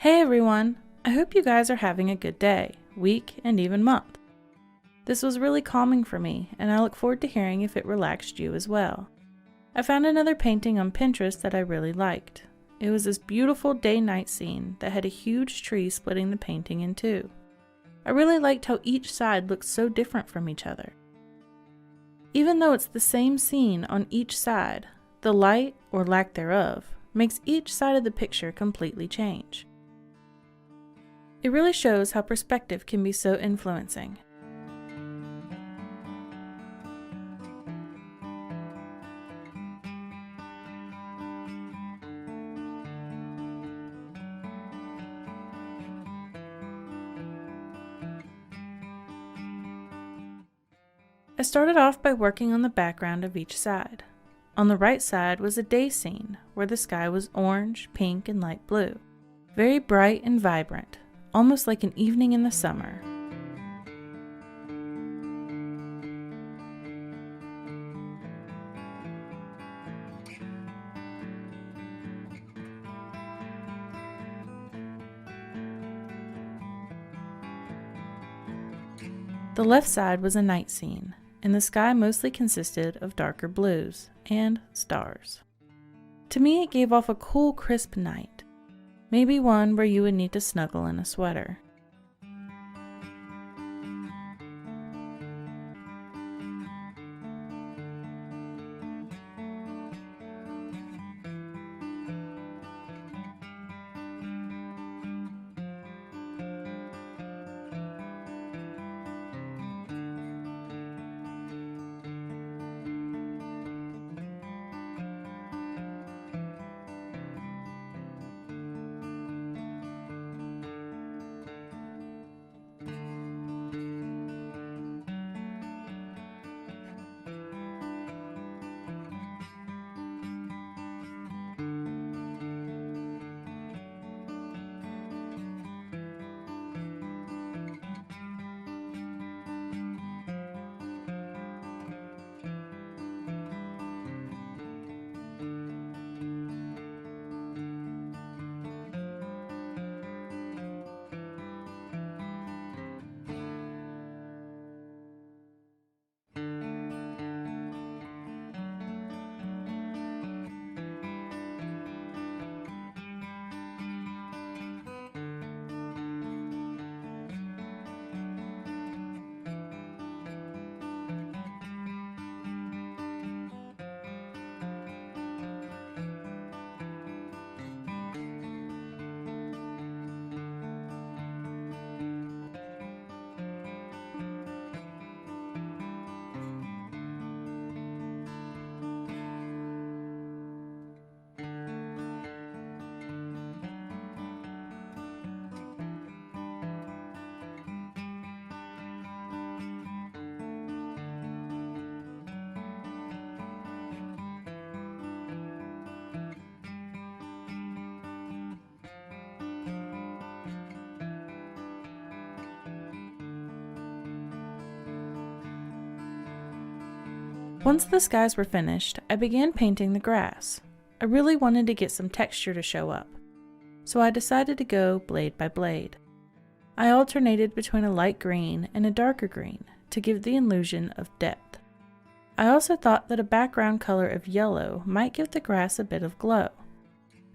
Hey everyone! I hope you guys are having a good day, week, and even month. This was really calming for me, and I look forward to hearing if it relaxed you as well. I found another painting on Pinterest that I really liked. It was this beautiful day-night scene that had a huge tree splitting the painting in two. I really liked how each side looked so different from each other. Even though it's the same scene on each side, the light, or lack thereof, makes each side of the picture completely change. It really shows how perspective can be so influencing. I started off by working on the background of each side. On the right side was a day scene where the sky was orange, pink, and light blue. Very bright and vibrant, almost like an evening in the summer. The left side was a night scene, and the sky mostly consisted of darker blues and stars. To me, it gave off a cool, crisp night, maybe one where you would need to snuggle in a sweater. Once the skies were finished, I began painting the grass. I really wanted to get some texture to show up, so I decided to go blade by blade. I alternated between a light green and a darker green to give the illusion of depth. I also thought that a background color of yellow might give the grass a bit of glow.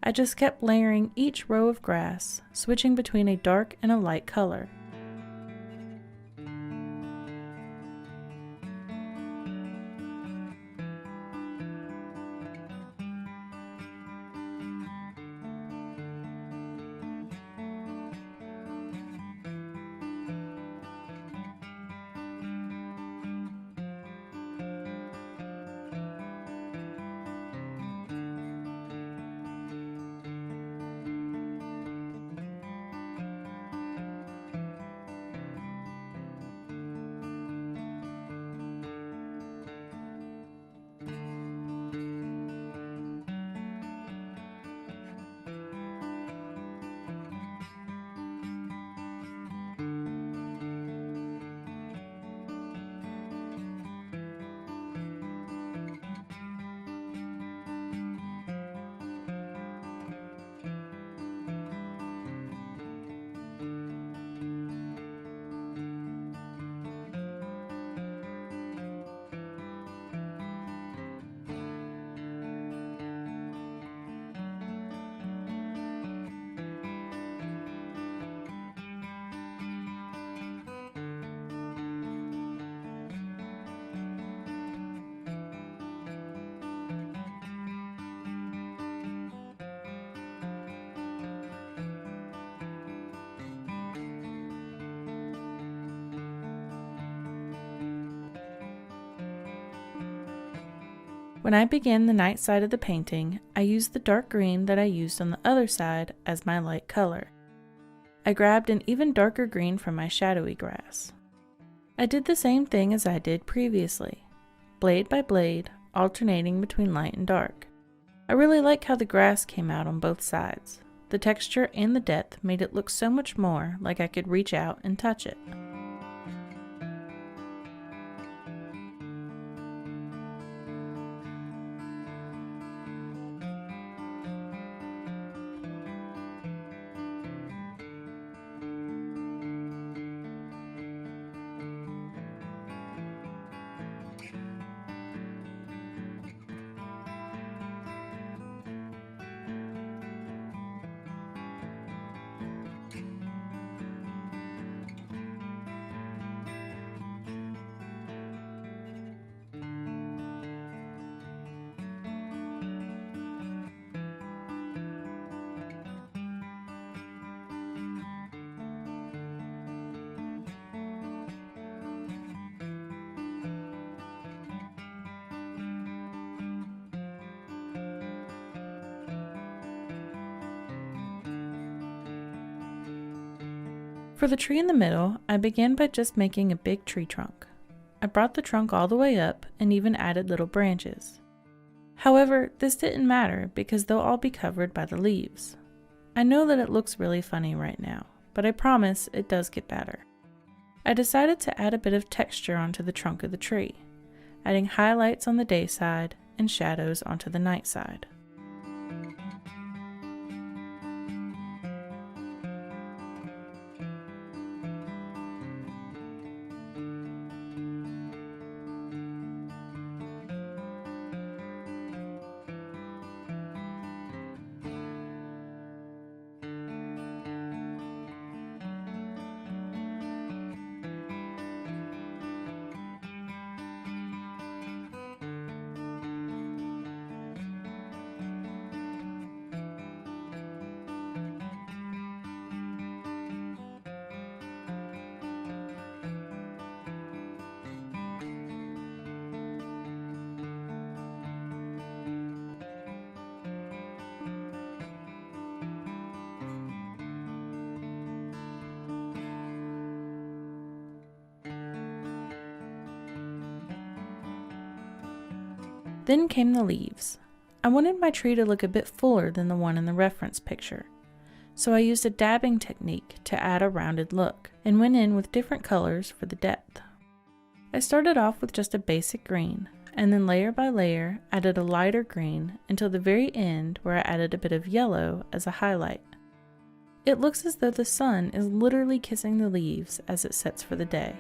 I just kept layering each row of grass, switching between a dark and a light color. When I began the night side of the painting, I used the dark green that I used on the other side as my light color. I grabbed an even darker green from my shadowy grass. I did the same thing as I did previously, blade by blade, alternating between light and dark. I really like how the grass came out on both sides. The texture and the depth made it look so much more like I could reach out and touch it. For the tree in the middle, I began by just making a big tree trunk. I brought the trunk all the way up and even added little branches. However, this didn't matter because they'll all be covered by the leaves. I know that it looks really funny right now, but I promise it does get better. I decided to add a bit of texture onto the trunk of the tree, adding highlights on the day side and shadows onto the night side. Then came the leaves. I wanted my tree to look a bit fuller than the one in the reference picture, so I used a dabbing technique to add a rounded look, and went in with different colors for the depth. I started off with just a basic green, and then layer by layer added a lighter green until the very end where I added a bit of yellow as a highlight. It looks as though the sun is literally kissing the leaves as it sets for the day.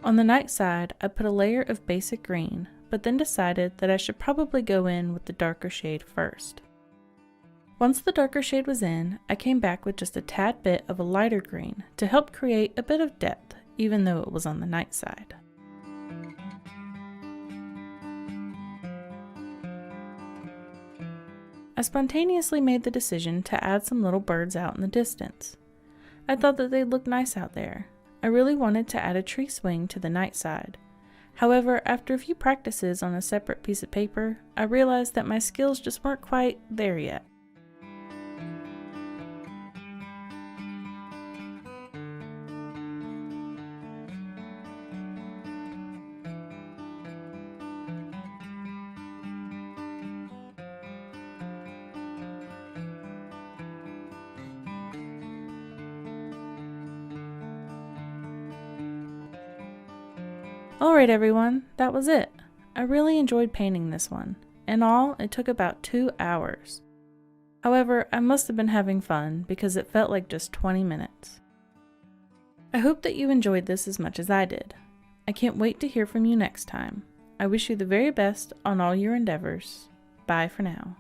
On the night side, I put a layer of basic green, but then decided that I should probably go in with the darker shade first. Once the darker shade was in, I came back with just a tad bit of a lighter green to help create a bit of depth, even though it was on the night side. I spontaneously made the decision to add some little birds out in the distance. I thought that they'd look nice out there. I really wanted to add a tree swing to the night side. However, after a few practices on a separate piece of paper, I realized that my skills just weren't quite there yet. Alright everyone, that was it. I really enjoyed painting this one. In all, it took about 2 hours. However, I must have been having fun because it felt like just 20 minutes. I hope that you enjoyed this as much as I did. I can't wait to hear from you next time. I wish you the very best on all your endeavors. Bye for now.